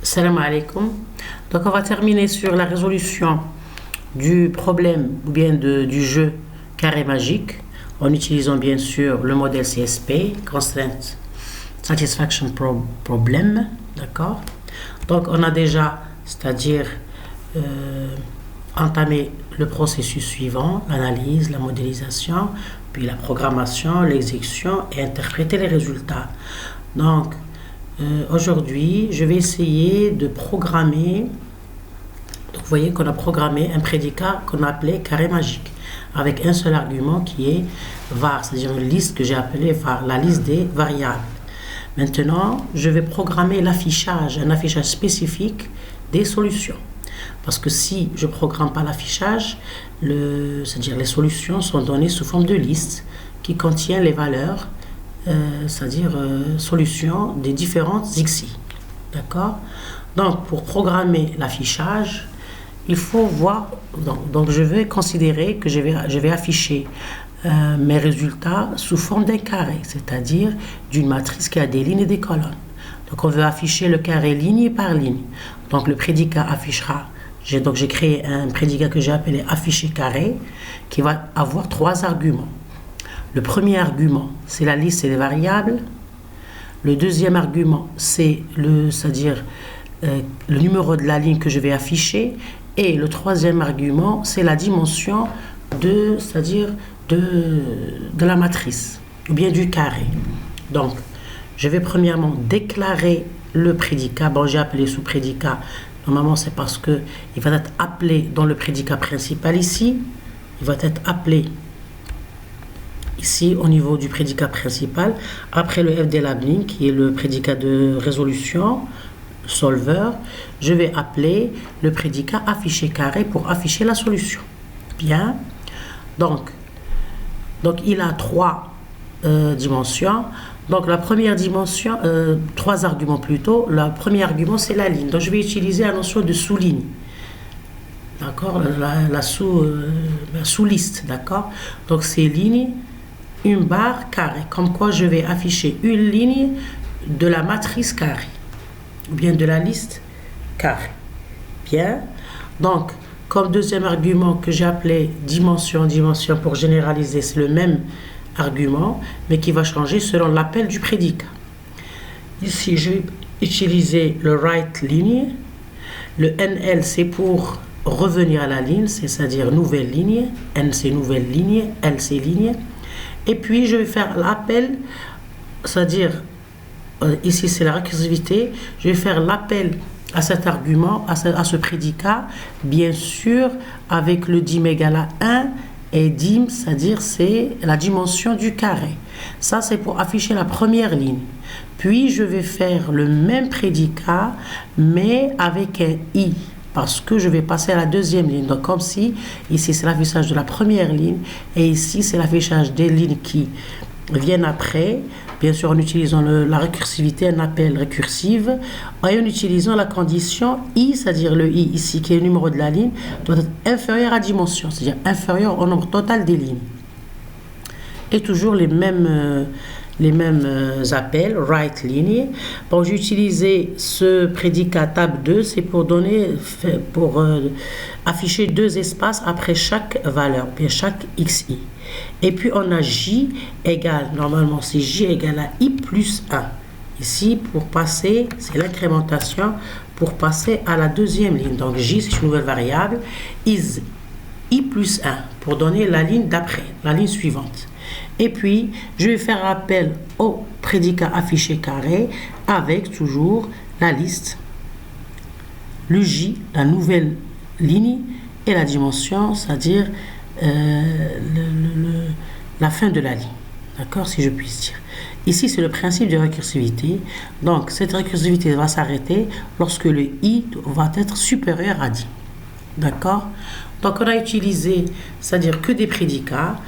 Salam alaikum. Donc on va terminer sur la résolution du problème ou bien du jeu carré magique en utilisant bien sûr le modèle CSP, Constraint Satisfaction Problem, d'accord. Donc on a déjà, c'est-à-dire entamé le processus suivant, l'analyse, la modélisation, puis la programmation, l'exécution et interpréter les résultats. Donc aujourd'hui, je vais essayer de programmer. Donc, vous voyez qu'on a programmé un prédicat qu'on a appelé carré magique avec un seul argument qui est var, c'est-à-dire une liste que j'ai appelée var, la liste des variables. Maintenant, je vais programmer l'affichage, un affichage spécifique des solutions. Parce que si je ne programme pas l'affichage, c'est-à-dire les solutions sont données sous forme de liste qui contient les valeurs, c'est-à-dire solutions des différentes XI. D'accord? Donc, pour programmer l'affichage, il faut voir, donc je vais considérer que je vais afficher mes résultats sous forme d'un carré, c'est-à-dire d'une matrice qui a des lignes et des colonnes. Donc, on veut afficher le carré ligne par ligne. Donc, le prédicat affichera. J'ai créé un prédicat que j'ai appelé afficher carré qui va avoir 3 arguments. Le premier argument, c'est la liste et les variables. Le deuxième argument, c'est le numéro de la ligne que je vais afficher. Et le troisième argument, c'est la dimension de la matrice ou bien du carré. Donc, je vais premièrement déclarer le prédicat. Bon, j'ai appelé sous prédicat. Normalement, c'est parce qu'il va être appelé dans le prédicat principal ici. Il va être appelé ici au niveau du prédicat principal. Après le FDLabling, qui est le prédicat de résolution, solver, je vais appeler le prédicat afficher carré pour afficher la solution. Bien. Donc il a 3 dimensions. Donc la première dimension, 3 arguments plutôt. Le premier argument, c'est la ligne. Donc je vais utiliser la notion de sous-ligne. D'accord, la sous-liste, d'accord. Donc c'est ligne, une barre, carré. Comme quoi je vais afficher une ligne de la matrice carré, ou bien de la liste carré. Bien. Donc, comme deuxième argument que j'ai appelé dimension pour généraliser, c'est le même argument, mais qui va changer selon l'appel du prédicat. Ici, je vais utiliser le write ligne. Le NL, c'est pour revenir à la ligne, c'est-à-dire nouvelle ligne. N, c'est nouvelle ligne. L, c'est ligne. Et puis, je vais faire l'appel, c'est-à-dire, ici, c'est la récursivité. Je vais faire l'appel à cet argument, à ce prédicat, bien sûr, avec le dim égal à 1. Et dim, c'est-à-dire c'est la dimension du carré. Ça, c'est pour afficher la première ligne. Puis, je vais faire le même prédicat, mais avec un i, parce que je vais passer à la deuxième ligne. Donc, comme si, ici, c'est l'affichage de la première ligne, et ici, c'est l'affichage des lignes qui viennent après. Bien sûr, en utilisant la récursivité, un appel récursive, et en utilisant la condition i, c'est-à-dire le i ici, qui est le numéro de la ligne, doit être inférieur à dimension, c'est-à-dire inférieur au nombre total des lignes. Et toujours les mêmes appels, write ligne. Bon, j'ai utilisé ce prédicat tab 2, c'est pour afficher 2 espaces après chaque valeur, bien chaque xi. Et puis on a j égale, normalement c'est j égale à i plus 1. Ici, pour passer, c'est l'incrémentation pour passer à la deuxième ligne. Donc j, c'est une nouvelle variable, is i plus 1 pour donner la ligne d'après, la ligne suivante. Et puis, je vais faire appel au prédicat affiché carré avec toujours la liste, le j, la nouvelle ligne et la dimension, c'est-à-dire la fin de la ligne. D'accord, si je puis dire. Ici, c'est le principe de récursivité. Donc, cette récursivité va s'arrêter lorsque le i va être supérieur à 10. D'accord? Donc, on a utilisé, c'est-à-dire que des prédicats.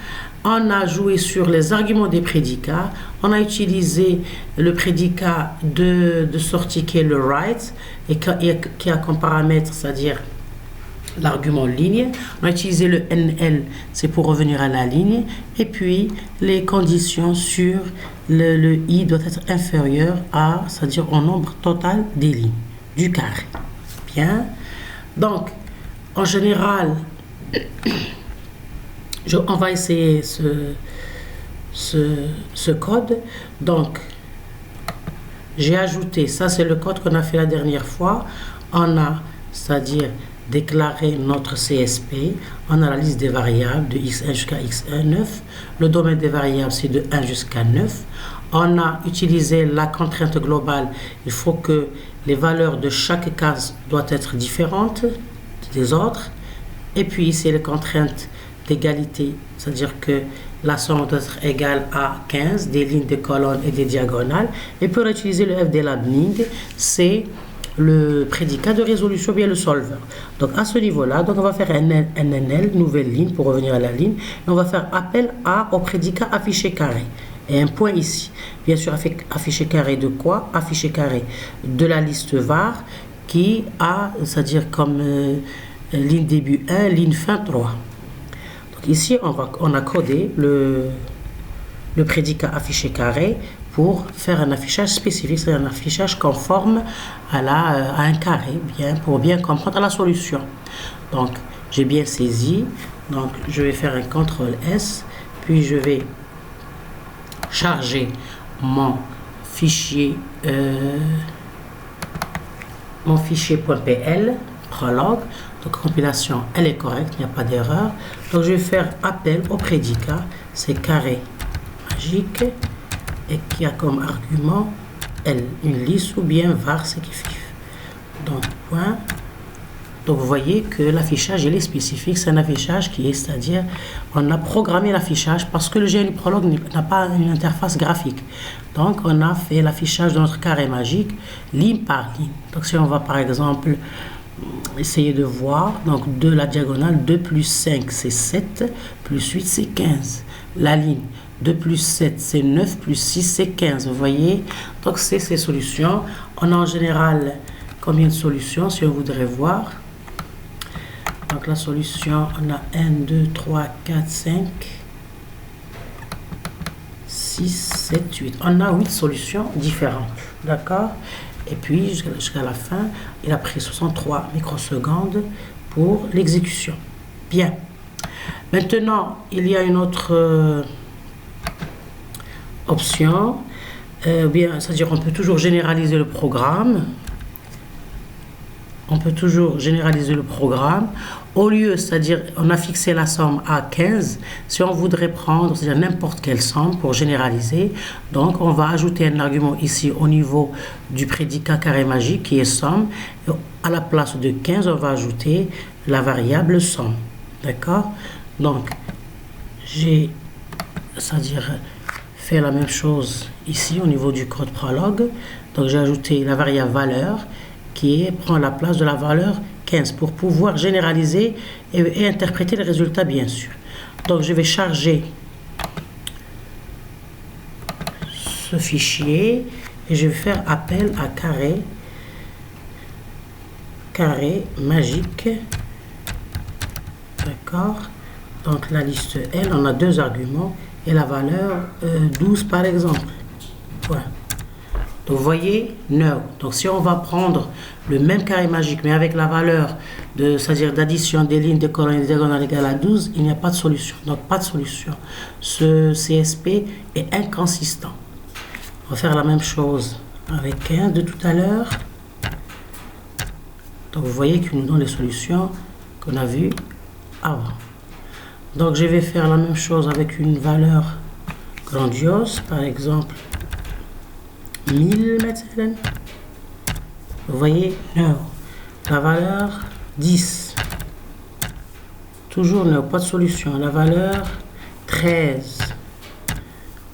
On a joué sur les arguments des prédicats. On a utilisé le prédicat de sortie qui est le write et qui a comme paramètre, c'est-à-dire l'argument ligne. On a utilisé le NL, c'est pour revenir à la ligne. Et puis, les conditions sur le I doit être inférieur à, c'est-à-dire au nombre total des lignes du carré. Bien. Donc, en général, on va essayer ce code. Donc, j'ai ajouté, ça c'est le code qu'on a fait la dernière fois. On a, c'est-à-dire déclarer notre CSP. On a la liste des variables de x1 jusqu'à x9. Le domaine des variables, c'est de 1 jusqu'à 9. On a utilisé la contrainte globale. Il faut que les valeurs de chaque case doivent être différentes des autres. Et puis ici, les contraintes d'égalité, c'est-à-dire que la somme doit être égale à 15 des lignes, des colonnes et des diagonales. Et pour utiliser le f de Labning, c'est le prédicat de résolution, bien le solver. Donc à ce niveau-là, on va faire un NNL, nouvelle ligne, pour revenir à la ligne. Et on va faire appel au prédicat affiché carré. Et un point ici. Bien sûr, affiché carré de quoi? Affiché carré de la liste var qui a, c'est-à-dire comme ligne début 1, ligne fin 3. Ici, on a codé le prédicat affiché carré pour faire un affichage spécifique, c'est un affichage conforme à un carré, pour bien comprendre la solution. Donc, j'ai bien saisi. Donc, je vais faire un CTRL S, puis je vais charger mon fichier .pl, prologue. Donc, compilation, elle est correcte, il n'y a pas d'erreur. Donc, je vais faire appel au prédicat, c'est carré magique, et qui a comme argument L, une liste ou bien var, c'est kiff. Donc, point. Donc, vous voyez que l'affichage, il est spécifique. C'est un affichage qui est, c'est-à-dire, on a programmé l'affichage parce que le GNU Prolog n'a pas une interface graphique. Donc, on a fait l'affichage de notre carré magique, ligne par ligne. Donc, si on va, par exemple, essayer de voir, donc de la diagonale, 2 plus 5 c'est 7, plus 8 c'est 15. La ligne 2 plus 7 c'est 9, plus 6 c'est 15. Vous voyez, donc c'est ces solutions. On a en général combien de solutions si on voudrait voir? Donc la solution, on a 1, 2, 3, 4, 5, 6, 7, 8. On a 8 solutions différentes. D'accord? Et puis, jusqu'à la fin, il a pris 63 microsecondes pour l'exécution. Bien. Maintenant, il y a une autre option. C'est-à-dire, on peut toujours généraliser le programme. On peut toujours généraliser le programme. Au lieu, c'est-à-dire, on a fixé la somme à 15. Si on voudrait prendre, c'est-à-dire n'importe quelle somme pour généraliser, donc on va ajouter un argument ici au niveau du prédicat carré magique qui est somme. Et à la place de 15, on va ajouter la variable somme. D'accord? Donc, j'ai, c'est-à-dire, fait la même chose ici au niveau du code prologue. Donc, j'ai ajouté la variable valeur qui prend la place de la valeur 15 pour pouvoir généraliser et interpréter les résultats, bien sûr. Donc, je vais charger ce fichier et je vais faire appel à carré magique. D'accord? Donc, la liste L, on a deux arguments et la valeur 12 par exemple. Voilà. Donc, vous voyez, no. Donc, si on va prendre le même carré magique, mais avec la valeur c'est-à-dire d'addition des lignes, des colonnes et des diagonales égale à 12, il n'y a pas de solution. Donc, pas de solution. Ce CSP est inconsistant. On va faire la même chose avec 15 de tout à l'heure. Donc, vous voyez qu'il nous donne les solutions qu'on a vues avant. Donc, je vais faire la même chose avec une valeur grandiose, par exemple 1000 مثلا. Vous voyez, no. La valeur 10. Toujours no, pas de solution. La valeur 13.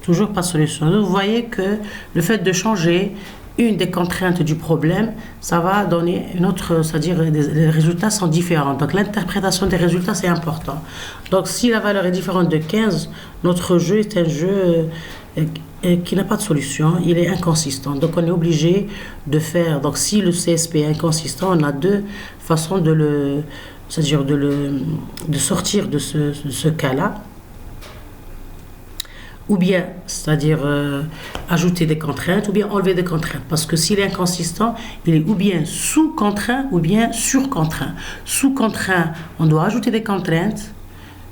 Toujours pas de solution. Donc, vous voyez que le fait de changer une des contraintes du problème, ça va donner une autre, c'est-à-dire les résultats sont différents. Donc l'interprétation des résultats, c'est important. Donc si la valeur est différente de 15, notre jeu est un jeu qui n'a pas de solution, il est inconsistant. Donc on est obligé de faire, donc si le CSP est inconsistant, on a deux façons c'est-à-dire de sortir de ce cas-là. ou bien, c'est-à-dire ajouter des contraintes, ou bien enlever des contraintes. Parce que s'il est inconsistant, il est ou bien sous-contraint, ou bien sur-contraint. Sous-contraint, on doit ajouter des contraintes.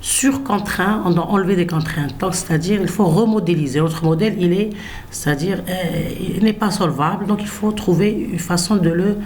Sur-contraint, on doit enlever des contraintes. Donc, c'est-à-dire, il faut remodéliser. Notre modèle, il n'est pas solvable. Donc, il faut trouver une façon de le